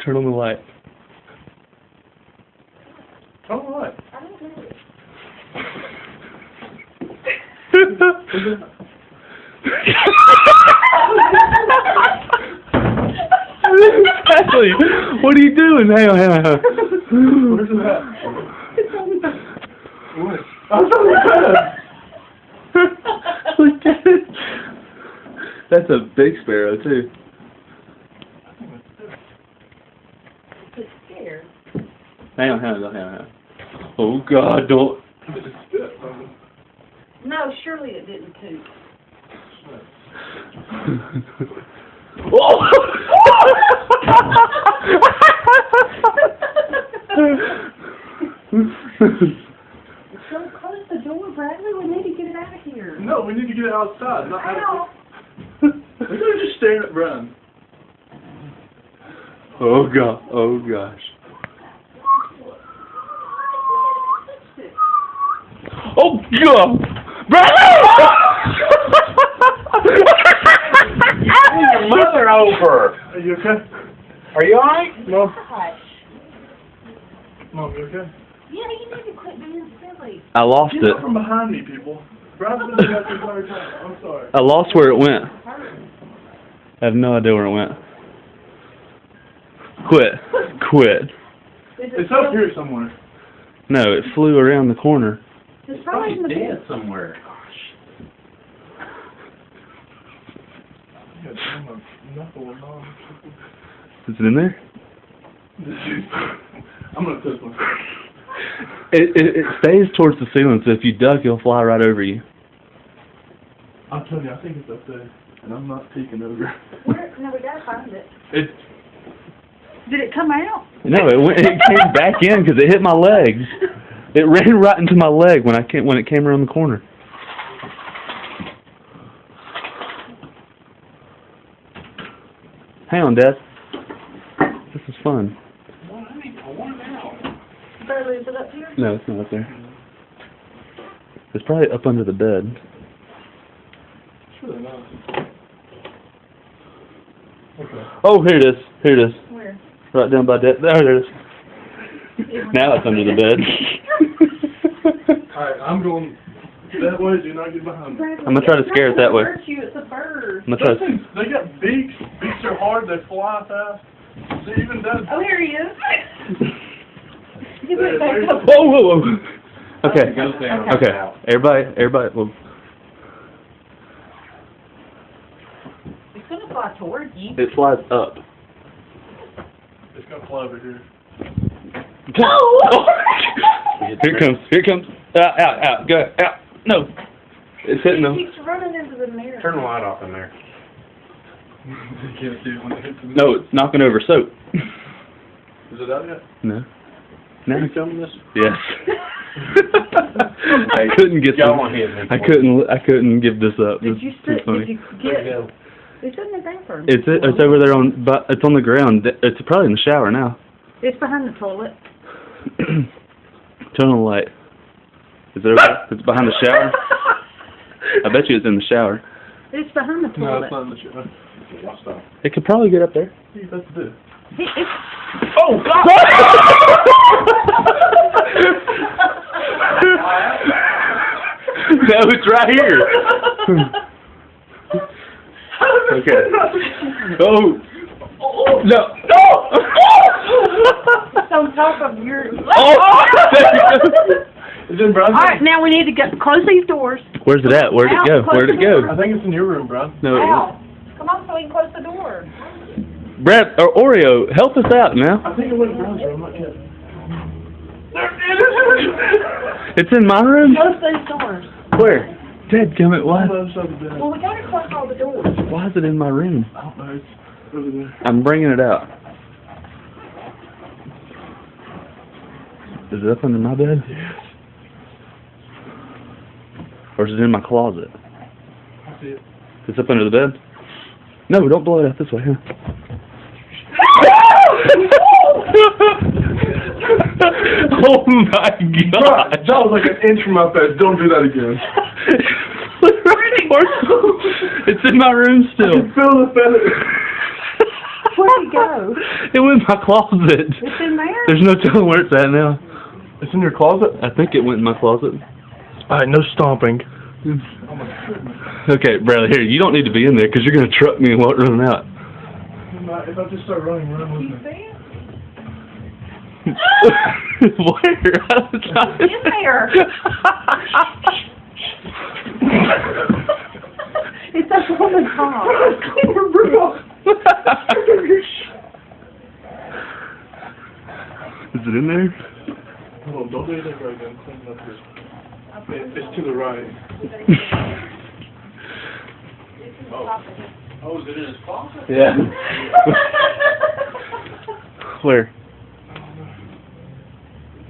Turn on the light. Turn on the light. I don't know. Ashley, what are you doing? Hang on, hang on. Where's it at? What? I was on the bed. Look at it. That's a big sparrow, too. It's scared. Hang on, hang on, hang on. Oh, God, don't. No, surely it didn't toot. Oh! Don't close the door, Bradley. We need to get it out of here. No, we need to get it outside. Not Ow. We're gonna just stare at Brian. Oh, God. Oh, gosh. Oh, God! Brother! Your mother over. Are you okay? Are you alright? Mom, Gosh. Mom, you okay? Yeah, you need to quit being silly. I lost Get it. up from behind me, people. Brian's been doing that the entire time. I'm sorry. I lost where it went. I have no idea where it went. Quit. Quit. It's up here somewhere. No, it flew around the corner. It's probably in the Dead bed. somewhere. Yeah, I'm a knuckle with Mom. Is it in there? I'm gonna touch one. It stays towards the ceiling, so if you duck, it'll fly right over you. I'm telling you, I think it's up there, and I'm not peeking over. Where? No, we gotta find it. It. Did it come out? No, it came back in because it hit my legs. It ran right into my leg when it came around the corner. Hang on, Dad. This is fun. Bradley, is it up here? No, it's not up there. It's probably up under the bed. It's really nice. Okay. Oh, here it is. Here it is. Where? Right down by Dad. There it is. Now it's under the bed. Alright, I'm going that way. Do not get behind me. Bradley, I'm gonna try to it's scare not it that way. gonna hurt you, it's a bird. I'm gonna try Those things, they got beaks. Beaks are hard. They fly fast. See, even that. Oh, here he is. He went back up. Whoa, whoa, whoa. Okay. It goes down. Okay. Out. Everybody. Well, It's gonna fly towards you. it flies up. It's gonna fly over here. Oh! Here it comes. Here it comes. Out. Go. Out. No. It's hitting them. He keeps running into the mirror. Turn the light off in there. You can't see it when it hits the No, it's knocking over soap. Is it out yet? No. No. Are you filming this? Yes. I couldn't get Y'all this. want his I couldn't give this up. Did It's you too sit? funny. Did you There you get? go. It's in the bathroom. It's over there it's on the ground. It's probably in the shower now. It's behind the toilet. Turn on the light. Is it over there? It's behind the shower? I bet you it's in the shower. It's behind the No, toilet. it's not in the show. It could probably get up there. That's it. Oh, God! No, it's right here. Okay. Oh. No. It's on top of your. Oh. Is it in Brian's All right, now we need to close these doors. Where's it at? Where'd it go? Where'd it go? I think it's in your room, Brian. No, it Ow. Come on, so we can close the door. Brad or Oreo, help us out now. I think it went in Brian's room. I'm not kidding. It's in my room. Close these doors. Where? Dadgummit, why? On the other side of the bed. Well, we gotta close all the doors. Why is it in my room? I don't know. It's over there. I'm bringing it out. Is it up under my bed? Yes. Or is it in my closet? I see it. It's up under the bed? No, don't blow it out this way, huh? Oh my God! That was like an inch from my face. Don't do that again. It's in my room I still. can feel the feather. Where it go? It went in my closet. It's in there? There's no telling where it's at now. It's in your closet? I think it went in my closet. Alright, no stomping. Okay, Bradley, here, you don't need to be in there because you're going to truck me and walk running out. If I just start running, run with You me. see it? Where? In there. It's up on the top. Is it in there? Hold on, don't do anything right now. Clean up here. It's to the right. Oh, is it in his closet? Yeah. Where?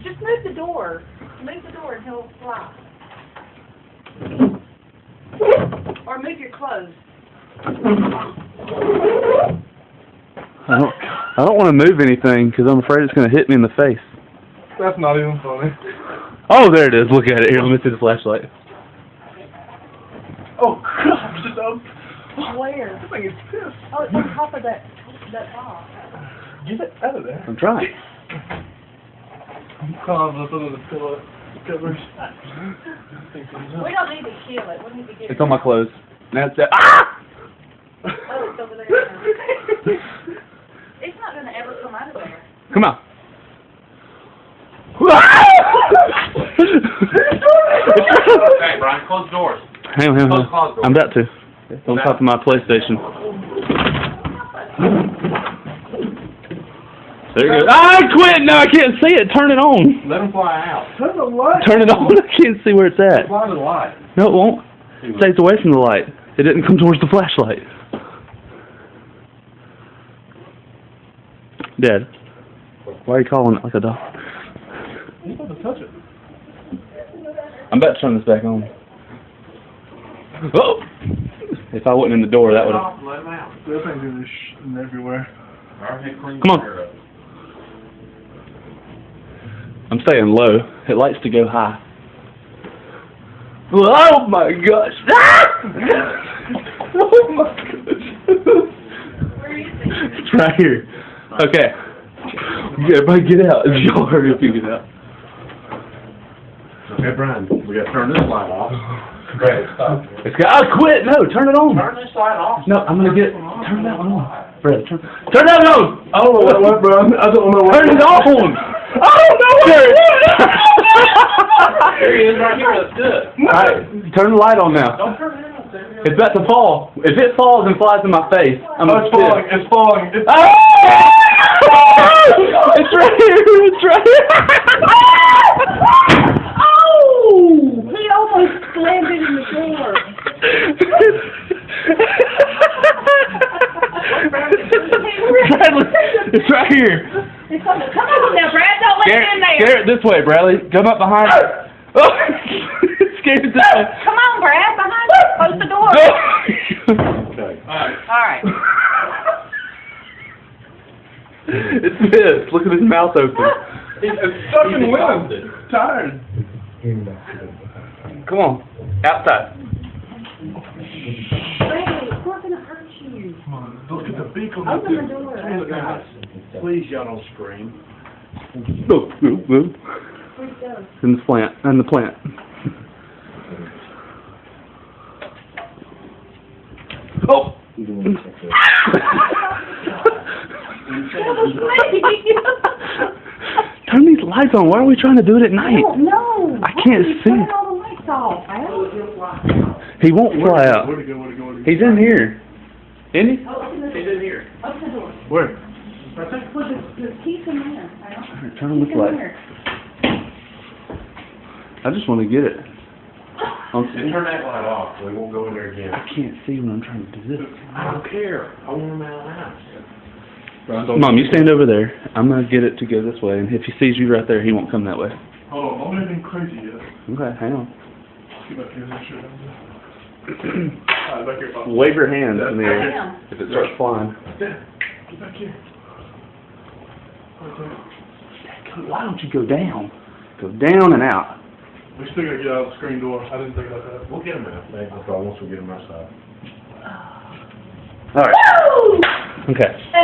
Just move the door. Move the door and he'll fly. Or move your clothes. I don't want to move anything because I'm afraid it's going to hit me in the face. That's not even funny. Oh, there it is. Look at it. Here, let me see the flashlight. Oh, gosh, it's up. Where? This thing is pissed. Oh, it's on top of that box. Get it out of there. I'm trying. I'm calm up under the pillow covers. We don't need to kill it. We need to get It's on my clothes. Now it's ah! Oh, it's over there now. It's not going to ever come out of there. Come on. Hey, Brian, close doors. Hang on, hang on. Close I'm about to. It's on top of my PlayStation. There you go. Ah, quit! No, I can't see it. Turn it on. Let him fly out. Turn the light. Turn it on. I can't see where it's at. Fly to the light. No, it won't. It stays away from the light. It didn't come towards the flashlight. Dad, why are you calling it like a dog? You have to touch it. I'm about to turn this back on. Oh! If I wasn't in the door, that would have... Let him out. This thing's gonna be shitting everywhere. Alright, clean Come on. your hair up. I'm staying low. It likes to go high. Oh my gosh! Ah! Oh my gosh! Where is it? It's right here. Okay. Everybody get out. Y'all hurry up and get out. Okay, Brian, we gotta turn this light off. Brad, stop. It's got, oh, quit! No, turn it on. Turn this light off. No, I'm gonna get. Turn that one on. Brad, turn that on! I don't know what went, bro. I don't know what. Turn it on! I don't know where There he is, right here. That's good. Alright, turn the light on now. Don't turn it on. It's about to fall. If it falls and flies in my face, I'm Oh, gonna it's falling. It's falling. It's Ah! It's right here. It's right here. Oh! He almost slammed it in the door. Bradley, it's right here. It's on the, come on now, Brad. Don't let it in there. Scare it this way, Bradley. Come up behind it. Oh, scare it this way. Come on, Brad. Behind you. Close the door. Okay. Alright. All right. It's pissed. Look at his mouth open. It's stuck in wind. Tired. Come on. Outside. Brad, it's not going to hurt you. Come on. Look at the beak on Open the the door. Guys, please, y'all don't scream. Move, move, move. Where'd it go? In the plant. In the plant. Oh! Turn these lights on. Why are we trying to do it at night? No. I can't see. Turn all the lights off. He won't fly out. Where'd he go? Where'd he go? Where'd he go? He's in here. Isn't he? Open the He's in here. Open the door. Where? Well, the key's in there. Alright, turn on this Key's in light. there. I just want to get it. Just turn that light off. We won't go in there again. I can't see when I'm trying to do this. I don't care. I want him out of the house. Mom, you stand over there. I'm going to get it to go this way, and if he sees you right there, he won't come that way. Hold on. Don't do anything crazy yet. Okay, hang on. Get back here. Make sure. Alright, back here, Pop. Wave your hands in the air Down. if it starts flying. Dad, get back here. Right there. Why don't you go down? Go down and out. We still gotta get out of the screen door. I didn't think about that. We'll get him out. Once we get him outside. All right. Woo! Okay. Hey,